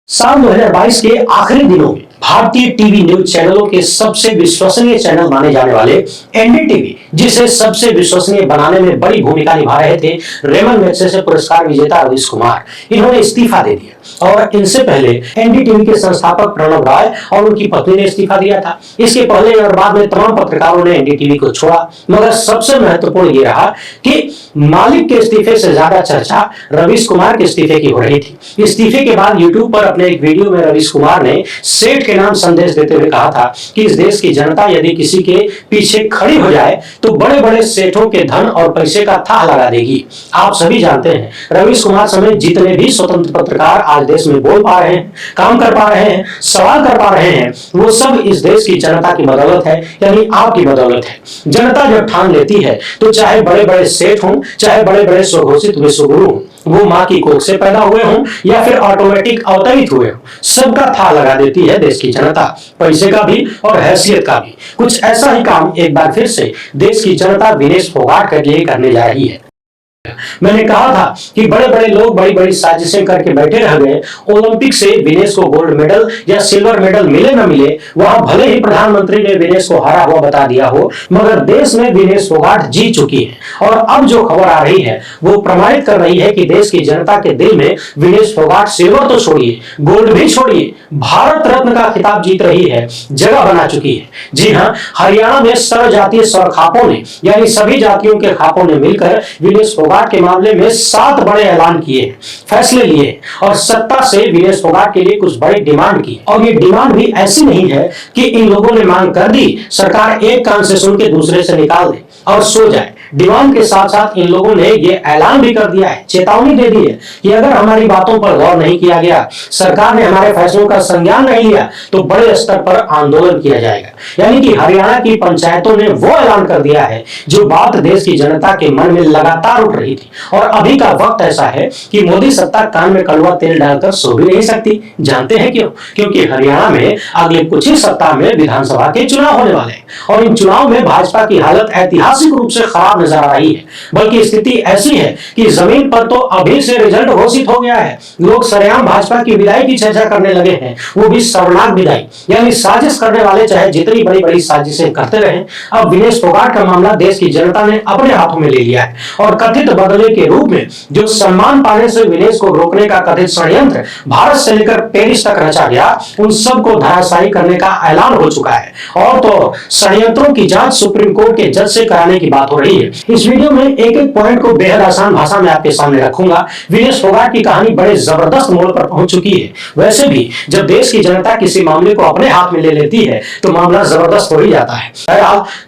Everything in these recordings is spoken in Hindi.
साल 2022 के आखिरी दिनों में भारतीय टीवी न्यूज चैनलों के सबसे विश्वसनीय चैनल माने जाने वाले एनडीटीवी, जिसे सबसे विश्वसनीय बनाने में बड़ी भूमिका निभा रहे थे रेमन मैग्सेसे पुरस्कार विजेता रवीश कुमार, इन्होंने इस्तीफा दे दिया। और इनसे पहले एनडीटीवी के संस्थापक प्रणव राय और उनकी पत्नी ने इस्तीफा दिया था। इसके पहले और बाद में तमाम पत्रकारों ने एनडीटीवी को छोड़ा, मगर सबसे महत्वपूर्ण ये रहा कि मालिक के इस्तीफे से ज्यादा चर्चा रवीश कुमार के इस्तीफे की हो रही थी। इस्तीफे के बाद यूट्यूब पर अपने एक वीडियो में रवीश कुमार ने सेठ के नाम संदेश देते हुए कहा था कि इस देश की जनता यदि किसी के पीछे खड़ी हो जाए तो बड़े बड़े सेठों के धन और पैसे का थाह लगा देगी। आप सभी जानते हैं रवीश कुमार समेत जितने भी स्वतंत्र पत्रकार आज देश में बोल पा रहे हैं, काम कर पा रहे हैं, सवाल कर पा रहे हैं, वो सब इस देश की जनता की बदौलत है, यानी आपकी बदौलत है। जनता जब ठान लेती है तो चाहे बड़े बड़े सेठ हों, चाहे बड़े बड़े स्वघोषित विश्वगुरु हों, वो मां की कोख से पैदा हुए हों या फिर ऑटोमेटिक अवतरित हुए हों, सबका थाह लगा देती है देश की जनता, पैसे का भी और हैसियत का भी। कुछ ऐसा ही काम एक बार फिर से देश की जनता विनेश फोगाट के लिए करने जा रही है। मैंने कहा था कि बड़े बड़े लोग बड़ी बड़ी साजिशें करके बैठे रह गए। ओलंपिक से विनेश को गोल्ड मेडल या सिल्वर मेडल मिले न मिले, वहां भले ही प्रधानमंत्री ने विनेश को हारा हुआ बता दिया हो, मगर देश में विनेश फोगाट जीत चुकी है। और अब जो खबर आ रही है वो प्रमाणित कर रही है कि देश की जनता के दिल में विनेश फोगाट सिल्वर तो छोड़िए, गोल्ड भी छोड़िए, भारत रत्न का खिताब जीत रही है, जगह बना चुकी है। जी हाँ, हरियाणा में सर्वजातीय स्वखापों ने यानी सभी जातियों के खापों ने मिलकर विनेश फोगाट के मामले में 7 बड़े ऐलान किए, फैसले लिए और सत्ता से विनेश फोगाट के लिए कुछ बड़ी डिमांड की। और ये डिमांड भी ऐसी नहीं है कि इन लोगों ने मांग कर दी, सरकार एक कान से सुन के दूसरे से निकाल दे और सो जाए। डिमांड के साथ साथ इन लोगों ने ये ऐलान भी कर दिया है, चेतावनी दे दी है कि अगर हमारी बातों पर गौर नहीं किया गया, सरकार ने हमारे फैसलों का संज्ञान नहीं लिया, तो बड़े स्तर पर आंदोलन किया जाएगा। यानी कि हरियाणा की पंचायतों ने वो ऐलान कर दिया है जो बात देश की जनता के मन में लगातार उठ रही थी। और अभी का वक्त ऐसा है कि मोदी सत्ता कान में कड़वा तेल डालकर सो भी नहीं सकती। जानते हैं क्यों? क्योंकि हरियाणा में अगले कुछ ही सप्ताह में विधानसभा के चुनाव होने वाले हैं और इन चुनाव में भाजपा की हालत ऐतिहासिक रूप से खराब नजर आ रही है। बल्कि स्थिति ऐसी है कि जमीन पर तो अभी से रिजल्ट घोषित हो गया है, लोग सरेआम भाजपा की विदाई की चर्चा करने लगे हैं, वो भी शर्मनाक विदाई। यानी साजिश करने वाले चाहे जितनी बड़ी बड़ी साजिशें करते रहे, अब विनेश फोगाट का मामला देश की जनता ने अपने हाथों में ले लिया है और कथित बदले के रूप में जो सम्मान पाने से विनेश को रोकने का कथित षड्यंत्र भारत से लेकर पेरिस तक रचा गया, उन सबको धराशायी करने का ऐलान हो चुका है। और तो षड्यंत्रों की जांच सुप्रीम कोर्ट के जज से कराने की बात हो रही है। इस वीडियो में एक एक पॉइंट को बेहद आसान भाषा में आपके सामने रखूंगा। विनेश फोगाट की कहानी बड़े जबरदस्त मोड़ पर पहुंच चुकी है। वैसे भी जब देश की जनता किसी मामले को अपने हाथ में ले लेती है तो मामला जबरदस्त हो ही जाता है।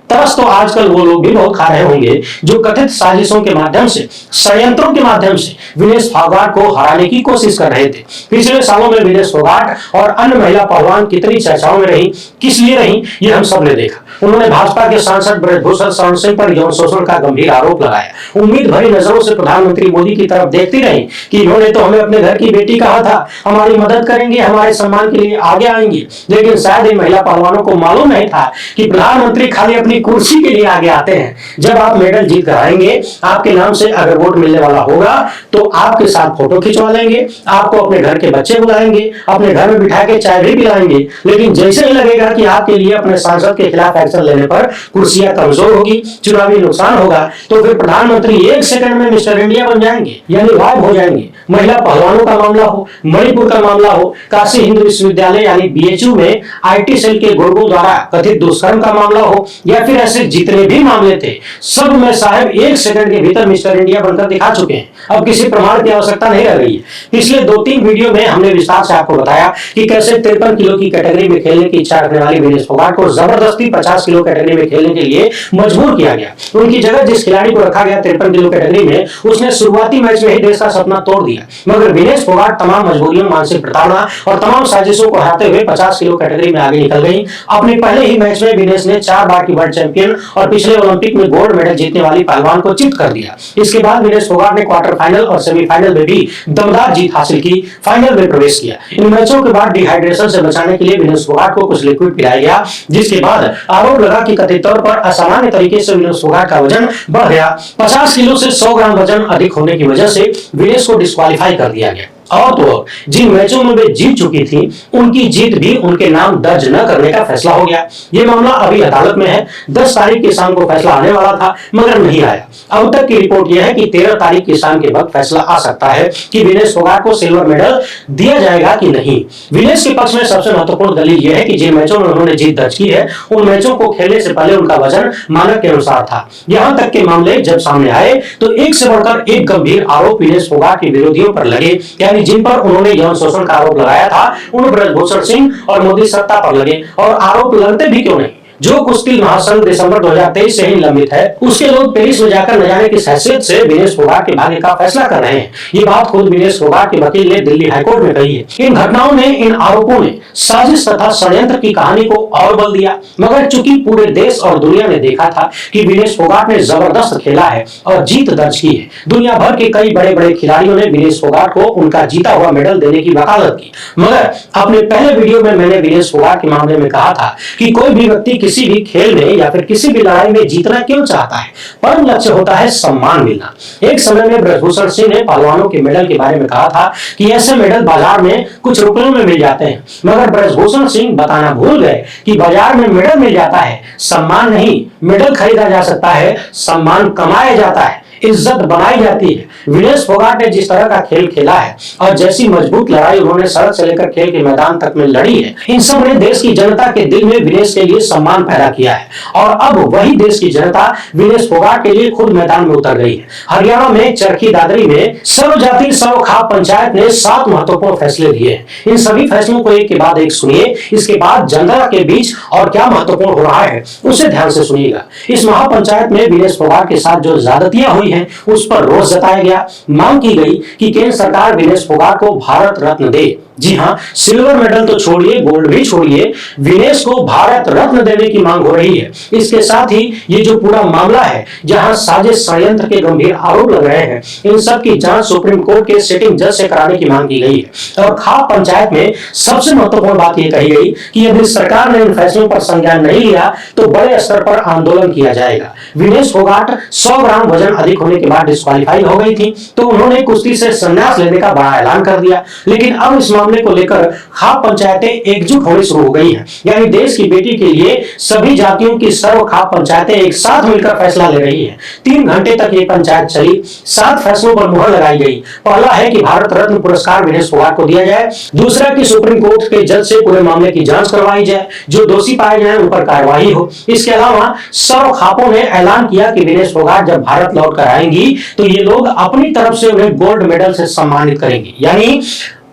तरस तो आजकल वो लोग भी बहुत खा रहे होंगे जो कथित साजिशों के माध्यम से, षड्यंत्रों के माध्यम से विनेश फोगाट को हराने की कोशिश कर रहे थे। पिछले सालों में विनेश फोगाट और अन्य महिला पहलवान कितनी चर्चाओं में रही, किस लिए रही, ये हम सब ने देखा। उन्होंने भाजपा के सांसद ब्रजभूषण शरण सिंह पर यौन शोषण का गंभीर आरोप लगाया। उम्मीद भरी नजरों से प्रधानमंत्री मोदी की तरफ देखती रही कि इन्होंने तो हमें अपने घर की बेटी कहा था, हमारी मदद करेंगे, हमारे सम्मान के लिए आगे आएंगे। लेकिन शायद इन महिला पहलवानों को मालूम नहीं था कि प्रधानमंत्री खाली अपनी कुर्सी के लिए आगे आते हैं। जब आप मेडल जीत कर आएंगे, आपके नाम से अगर वोट मिलने वाला होगा तो आपके साथ फोटो खिंचवा लेंगे, आपको अपने घर के बच्चे बुलाएंगे, अपने घर में बिठा के चाय भी पिलाएंगे। लेकिन जैसे ही लगेगा कि आपके लिए अपने सांसद के खिलाफ एक्शन लेने पर कुर्सियां कमजोर होगी, चुनावी नुकसान होगा, तो फिर प्रधानमंत्री 1 सेकंड में मिस्टर इंडिया बन जाएंगे, यानी गायब हो जाएंगे। महिला पहलवानों का मामला हो, मणिपुर का मामला हो, काशी हिंदू विश्वविद्यालय यानी बीएचयू में आईटी सेल के गुर्गों द्वारा कथित दुष्कर्म का मामला हो, या फिर ऐसे जितने भी मामले थे, सब में साहब 1 सेकंड के भीतर मिस्टर इंडिया बनकर दिखा चुके हैं। अब किसी प्रमाण की आवश्यकता नहीं रह गई है। पिछले 2-3 वीडियो में हमने विस्तार से आपको बताया कि कैसे 53 किलो की कैटेगरी में खेलने की इच्छा रखने वाली विनेश फोगाट को जबरदस्ती 50 किलो कैटेगरी में खेलने के लिए मजबूर किया गया। उनकी जगह जिस खिलाड़ी को रखा गया 53 किलो कैटेगरी में, उसने शुरुआती मैच में ही देश का सपना तोड़ दिया। मगर विनेश फोगाट तमाम मजबूरियों, मानसिक प्रताड़ना और तमाम साजिशों को हराते हुए 50 किलो कैटेगरी में आगे निकल गई। अपने पहले ही मैच में विनेश ने 4 बार की वर्ल्ड चैंपियन और पिछले ओलंपिक में गोल्ड मेडल जीतने वाली पहलवान को चित कर दिया। इसके बाद विनेश फोगाट ने क्वार्टर फाइनल और सेमीफाइनल में भी दमदार जीत हासिल की, फाइनल में प्रवेश किया। इन मैचों के बाद डिहाइड्रेशन से बचाने के लिए विनेश फोगाट को कुछ लिक्विड पिलाया गया, जिसके बाद आरोप लगा कि कथित तौर पर असामान्य तरीके से विनेश फोगाट का वजन बढ़ गया। 50 किलो से 100 ग्राम वजन अधिक होने की वजह से विनेश को डिस्क्वालीफाई कर दिया गया। और तो और जिन मैचों में वे जीत चुकी थी उनकी जीत भी उनके नाम दर्ज न करने का फैसला हो गया। ये मामला अभी अदालत में है। 10 तारीख की शाम को फैसला आने वाला था मगर नहीं आया। अब तक की रिपोर्ट यह है कि 13 तारीख की शाम के वक्त फैसला आ सकता है कि विनेश फोगाट को सिल्वर मेडल दिया जाएगा कि नहीं। विनेश के पक्ष में सबसे महत्वपूर्ण दलील यह है कि जिन मैचों में उन्होंने जीत दर्ज की है उन मैचों को खेलने से पहले उनका वजन मानक के अनुसार था। यहां तक के मामले जब सामने आए तो एक से बढ़कर एक गंभीर आरोप विनेश फोगाट के विरोधियों पर लगे, यानी जिन पर उन्होंने यौन शोषण का आरोप लगाया था उन ब्रजभूषण सिंह और मोदी सत्ता पर लगे। और आरोप लगते भी क्यों नहीं, जो कुश्ती महासंघ दिसंबर 2023 से ही लंबित है उसके लोग पेरिस में जाकर न जाने किस हैसियत से विनेश फोगाट के भाग्य का फैसला कर रहे हैं। ये बात खुद विनेश फोगाट के वकील ने दिल्ली हाईकोर्ट में कही है। इन घटनाओं ने, इन आरोपों ने साजिश तथा षड्यंत्र की कहानी को और बल दिया। मगर चूंकि पूरे देश और दुनिया ने देखा था कि विनेश फोगाट ने जबरदस्त खेला है और जीत दर्ज की है, दुनिया भर के कई बड़े बड़े खिलाड़ियों ने विनेश फोगाट को उनका जीता हुआ मेडल देने की वकालत की। मगर अपने पहले वीडियो में मैंने विनेश फोगाट के मामले में कहा था कि कोई भी व्यक्ति किसी भी खेल में या फिर किसी भी लड़ाई में जीतना क्यों चाहता है, परम लक्ष्य होता है सम्मान मिलना। एक समय में ब्रजभूषण सिंह ने पहलवानों के मेडल के बारे में कहा था कि ऐसे मेडल बाजार में कुछ रुपयों में मिल जाते हैं, मगर ब्रजभूषण सिंह बताना भूल गए कि बाजार में मेडल मिल जाता है, सम्मान नहीं। मेडल खरीदा जा सकता है, सम्मान कमाया जाता है, इज्जत बनाई जाती है। विनेश फोगाट ने जिस तरह का खेल खेला है और जैसी मजबूत लड़ाई उन्होंने सड़क से लेकर खेल के मैदान तक में लड़ी है, इन सब ने देश की जनता के दिल में विनेश के लिए सम्मान पैदा किया है। और अब वही देश की जनता विनेश फोगाट के लिए खुद मैदान में उतर गई है। हरियाणा में चरखी दादरी में सर्व जाति सर्व खाप पंचायत ने 7 महत्वपूर्ण फैसले लिए हैं। इन सभी फैसलों को एक के बाद एक सुनिए। इसके बाद जनता के बीच और क्या महत्वपूर्ण हो रहा है उसे ध्यान से सुनिएगा। इस महापंचायत में विनेश फोगाट के साथ जो ज्यादतियां हुई हैं उस पर रोष जताया गया। मांग की गई कि केंद्र सरकार विनेश फोगाट को भारत रत्न दे। जी हां, सिल्वर मेडल तो छोड़िए, गोल्ड भी छोड़िए, विनेश को भारत रत्न देने की मांग हो रही है। इसके साथ ही ये जो पूरा मामला है जहां साजिश षड्यंत्र के गंभीर आरोप लग रहे हैं, इन सब की जांच सुप्रीम कोर्ट के सिटिंग जज से कराने की मांग की गई है। और खाप पंचायत में सबसे महत्वपूर्ण बात यह कही गई कि यदि सरकार ने इन फैसलों पर संज्ञान नहीं लिया तो बड़े स्तर पर आंदोलन किया जाएगा। विनेश फोगाट 100 ग्राम वजन अधिक होने के बाद डिस्क्वालीफाई हो गई थी तो उन्होंने कुश्ती से संन्यास लेने का बड़ा ऐलान कर दिया। लेकिन अब इस मामले को लेकर खाप पंचायतें एकजुट होनी शुरू हो गई हैं, यानी देश की बेटी के लिए सभी जातियों की सर्व खाप पंचायतें एक साथ मिलकर फैसला ले रही हैं। 3 घंटे तक ये पंचायत चली, 7 फैसलों पर मुहर लगाई गई। पहला है कि भारत रत्न पुरस्कार विनेश फोगाट को दिया जाए। दूसरा कि सुप्रीम कोर्ट के जज से पूरे मामले की जांच करवाई जाए, जो दोषी पाए जाए उन पर कार्रवाई हो। इसके अलावा सर्व खापों ने ऐलान किया कि विनेश फोगाट जब भारत लौट कर आएंगी तो ये लोग अपनी तरफ से उन्हें गोल्ड मेडल से सम्मानित करेंगे, यानी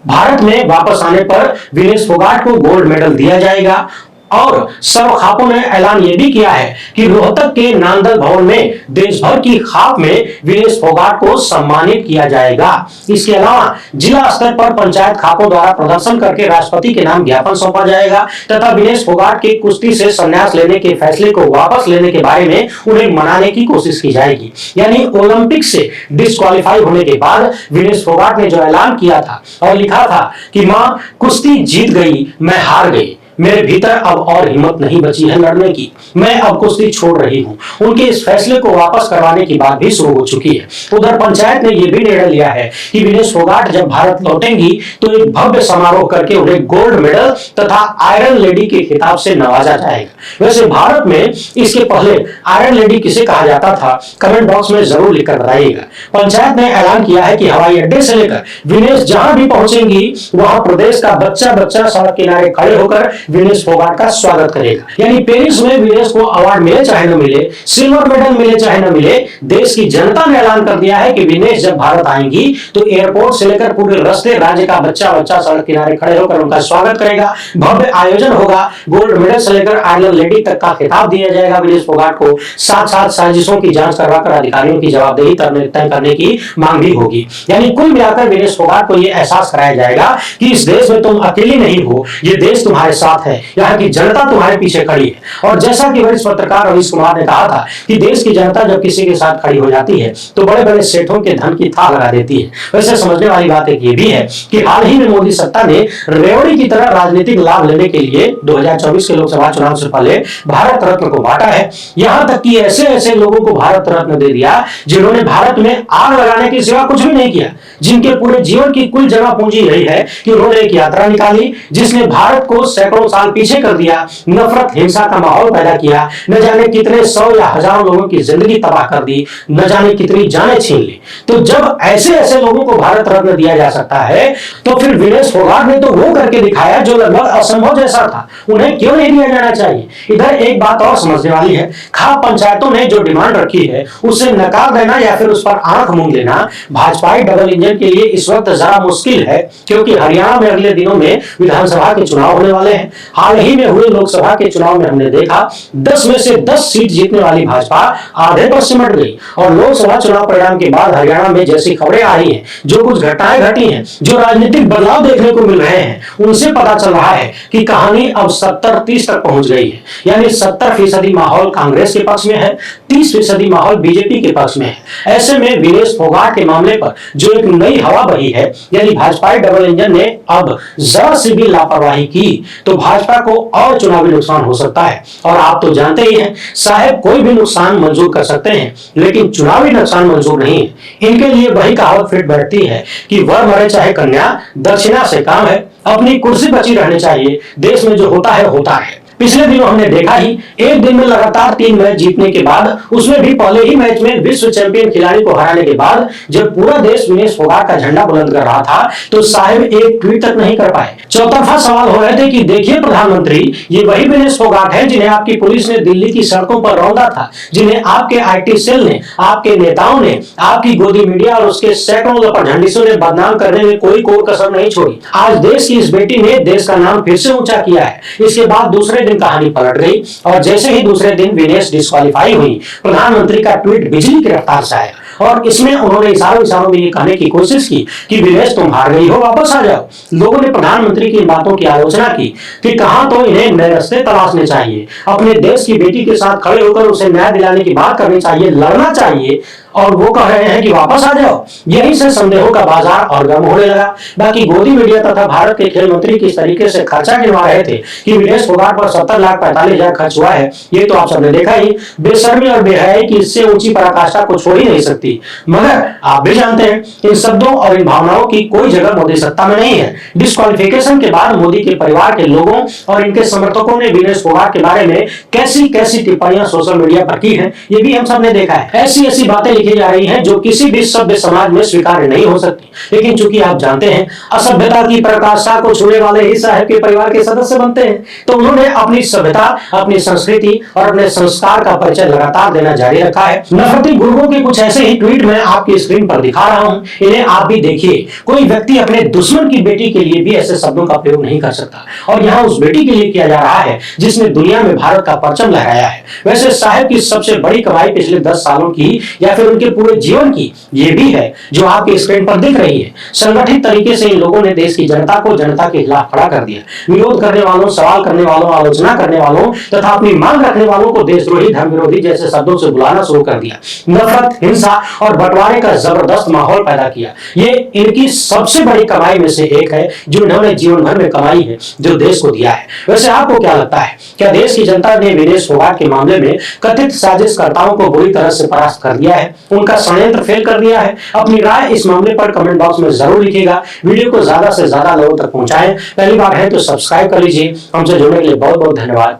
भारत में वापस आने पर विनेश फोगाट को गोल्ड मेडल दिया जाएगा। और सर्व खापों ने ऐलान यह भी किया है कि रोहतक के नांदल भवन में देश भर की खाप में विनेश फोगाट को सम्मानित किया जाएगा। इसके अलावा जिला स्तर पर पंचायत खापों द्वारा प्रदर्शन करके राष्ट्रपति के नाम ज्ञापन सौंपा जाएगा तथा विनेश फोगाट के कुश्ती से संन्यास लेने के फैसले को वापस लेने के बारे में उन्हें मनाने की कोशिश की जाएगी। यानी ओलंपिक से डिस्क्वालीफाई होने के बाद विनेश फोगाट ने जो ऐलान किया था और लिखा था कि मां कुश्ती जीत गई, मैं हार गई, मेरे भीतर अब और हिम्मत नहीं बची है लड़ने की, मैं अब कुश्ती छोड़ रही हूं। उनके इस फैसले को वापस करवाने की बात भी शुरू हो चुकी है। उधर पंचायत ने यह भी निर्णय लिया है कि विनेश फोगाट जब भारत लौटेंगी तो एक भव्य समारोह करके उन्हें गोल्ड मेडल तथा आयरन लेडी के खिताब से नवाजा जाएगा। वैसे भारत में इसके पहले आयरन लेडी किसे कहा जाता था, कमेंट बॉक्स में जरूर लिखकर बताइएगा। पंचायत ने ऐलान किया है कि हवाई अड्डे से लेकर विनेश जहां भी पहुंचेंगी वहां प्रदेश का बच्चा बच्चा सड़क किनारे खड़े होकर विनेश फोगाट का स्वागत करेगा। यानी पेरिस में विनेश को अवार्ड मिले चाहे न मिले, सिल्वर मेडल मिले चाहे न मिले, देश की जनता ने ऐलान कर दिया है कि विनेश जब भारत आएंगी तो एयरपोर्ट से लेकर पूरे रास्ते राज्य का बच्चा बच्चा सड़क किनारे खड़े होकर उनका स्वागत करेगा। भव्य आयोजन होगा, गोल्ड मेडल से लेकर आयरन लेडी तक का खिताब दिया जाएगा विनेश फोगाट को। साथ साथ साजिशों की जांच करवाकर अधिकारियों की जवाबदेही तय करने की मांग भी होगी। यानी कुल मिलाकर विनेश फोगाट को यह एहसास कराया जाएगा कि इस देश में तुम अकेली नहीं हो, ये देश तुम्हारे साथ साथ है, यहाँ की जनता तुम्हारे पीछे खड़ी है। और जैसा कि वरिष्ठ पत्रकार रवीश कुमार ने कहा था कि देश की जनता जब किसी के साथ खड़ी हो जाती है तो बड़े बड़े सेठों के धन की थाह लगा देती है। वैसे समझने वाली बात एक ये भी है कि हाल ही में मोदी सत्ता ने रेवड़ी की तरह राजनीतिक लाभ लेने के लिए 2024 के लोकसभा चुनाव से पहले भारत रत्न को बांटा है। यहां तक कि ऐसे ऐसे लोगों को भारत रत्न दे दिया जिन्होंने भारत में आग लगाने की सिवा कुछ भी नहीं किया, जिनके पूरे जीवन की कुल जमा पूंजी यही है कि उन्होंने एक यात्रा निकाली जिसने भारत को सैकड़ों साल पीछे कर दिया, नफरत हिंसा का माहौल पैदा किया, न जाने कितने सौ या हजारों लोगों की जिंदगी तबाह कर दी, न जाने कितनी जानें छीन ली। तो जब ऐसे ऐसे लोगों को भारत रत्न दिया जा सकता है तो फिर विनेश फोगाट ने तो वो करके दिखाया जो लगभग असंभव जैसा था, उन्हें क्यों नहीं दिया जाना चाहिए। इधर एक बात और समझने वाली है, खाप पंचायतों ने जो डिमांड रखी है उसे नकार देना या फिर उस पर आंख मूंद लेना भाजपाई डबल इंजन के लिए इस वक्त जरा मुश्किल है, क्योंकि हरियाणा में अगले दिनों में विधानसभा के चुनाव होने वाले हैं। हाल ही में हुए लोकसभा के चुनाव में हमने देखा 10 में से 10 सीट जीतने वाली भाजपा आधे पर सिमट गई और लोकसभा चुनाव परिणाम के बाद हरियाणा में जैसी खबरें आ रही हैं, जो कुछ घटनाएं घटी हैं, जो राजनीतिक बदलाव देखने को मिल रहे हैं, उनसे पता चल रहा है कि कहानी अब 70-30 तक पहुंच गई है। यानी 70% माहौल कांग्रेस के पक्ष में है, 30% माहौल बीजेपी के पक्ष में है। ऐसे में विनेश फोगाट के मामले पर जो एक नई हवा बही है, यानी भाजपा डबल इंजन ने अब जरा सी भी लापरवाही की तो भाजपा को और चुनावी नुकसान हो सकता है। और आप तो जानते ही हैं, साहब कोई भी नुकसान मंजूर कर सकते हैं लेकिन चुनावी नुकसान मंजूर नहीं है। इनके लिए वही कहावत फिट बैठती है कि वर मरे चाहे कन्या, दक्षिणा से काम है, अपनी कुर्सी बची रहनी चाहिए, देश में जो होता है होता है। पिछले दिनों हमने देखा ही, एक दिन में लगातार 3 मैच जीतने के बाद, उसमें भी पहले ही मैच में विश्व चैंपियन खिलाड़ी को हराने के बाद जब पूरा देश विनेश फोगाट का झंडा बुलंद कर रहा था तो साहब एक ट्वीट तक नहीं कर पाए। चौतरफा सवाल हो रहे थे कि देखिए प्रधानमंत्री, ये वही विनेश फोगाट है जिन्हें आपकी पुलिस ने दिल्ली की सड़कों पर रौंदा था, जिन्हें आपके IT सेल ने, आपके नेताओं ने, आपकी गोदी मीडिया और उसके सैकड़ों लपटझंडिसों ने बदनाम करने में कोई कोर कसर नहीं छोड़ी। आज देश की इस बेटी ने देश का नाम फिर से ऊंचा किया है। इसके बाद दूसरे दिन कहानी पलट गई और जैसे ही दूसरे दिन विनेश डिस्क्वालीफाई हुई, प्रधानमंत्री का ट्वीट बिजली की रफ्तार से आया और इसमें उन्होंने इशारों में ये कहने की कोशिश की कि विनेश तुम हार गई हो, वापस आ जाओ। लोगों ने प्रधानमंत्री की इन बातों की आलोचना की कि कहां तो इन्हें नए रास्ते तलाशने चाहिए, अपने देश की बेटी के साथ खड़े होकर उसे न्याय दिलाने की बात करनी चाहिए, लड़ना चाहिए, और वो कह रहे हैं कि वापस आ जाओ। यहीं से संदेहों का बाजार और गर्म होने लगा। बाकी गोदी मीडिया तथा भारत के खेल मंत्री किस तरीके से खर्चा गिनवा रहे थे कि विनेश फोगाट पर 70,45,000 खर्च हुआ है, ये तो आप सबने देखा ही। बेशर्मी और बेहयाई की इससे ऊंची पराकाष्ठा को छोड़ ही नहीं सकती। मगर आप भी जानते हैं, इन शब्दों और इन भावनाओं की कोई जगह मोदी सत्ता में नहीं है। डिस्क्वालिफिकेशन के बाद मोदी के परिवार के लोगों और इनके समर्थकों ने विनेश फोगाट के बारे में कैसी कैसी टिप्पणियां सोशल मीडिया पर की है, ये भी हम सब ने देखा है। ऐसी ऐसी बातें लिखी जा रही हैं जो किसी भी सभ्य समाज में स्वीकार्य नहीं हो सकती। लेकिन चूंकि आप जानते हैं, असभ्यता की पराकाष्ठा को छूने वाले ही साहब के परिवार के सदस्य बनते हैं, तो उन्होंने अपनी सभ्यता, अपनी संस्कृति और अपने संस्कार का परिचय लगातार देना जारी रखा है। नफरती गुर्गों के कुछ ऐसे ही ट्वीट मैं आपकी स्क्रीन पर दिखा रहा हूं, इन्हें आप भी देखिए। कोई व्यक्ति अपने दुश्मन की बेटी के लिए भी ऐसे शब्दों का प्रयोग नहीं कर सकता, और यहाँ उस बेटी के लिए किया जा रहा है जिसने दुनिया में भारत का परचम लहराया है। वैसे साहब की सबसे बड़ी कमाई पिछले 10 सालों की या फिर उनके पूरे जीवन की ये भी है जो आपकी स्क्रीन पर दिख रही है। संगठित तरीके से इन लोगों ने देश की जनता को जनता के खिलाफ खड़ा कर दिया। विरोध करने वालों, सवाल करने वालों, आलोचना करने वालों तथा अपनी मांग रखने वालों को देशद्रोही, धर्म विरोधी जैसे शब्दों से बुलाना शुरू कर दिया। नफरत, हिंसा और बंटवारे का जबरदस्त माहौल पैदा किया। ये इनकी सबसे बड़ी कमाई में से एक है जो इन्होंने जीवन भर में कमाई है, जो देश को दिया है। वैसे आपको क्या लगता है, क्या देश की जनता ने विनेश फोगाट के मामले में कथित साजिशकर्ताओं को बुरी तरह से परास्त कर दिया है, उनका षड्यंत्र फेल कर दिया है? अपनी राय इस मामले पर कमेंट बॉक्स में जरूर लिखिएगा। वीडियो को ज्यादा से ज्यादा लोगों तक पहुंचाएं। पहली बार है तो सब्सक्राइब कर लीजिए। हमसे जुड़ने के लिए बहुत बहुत धन्यवाद।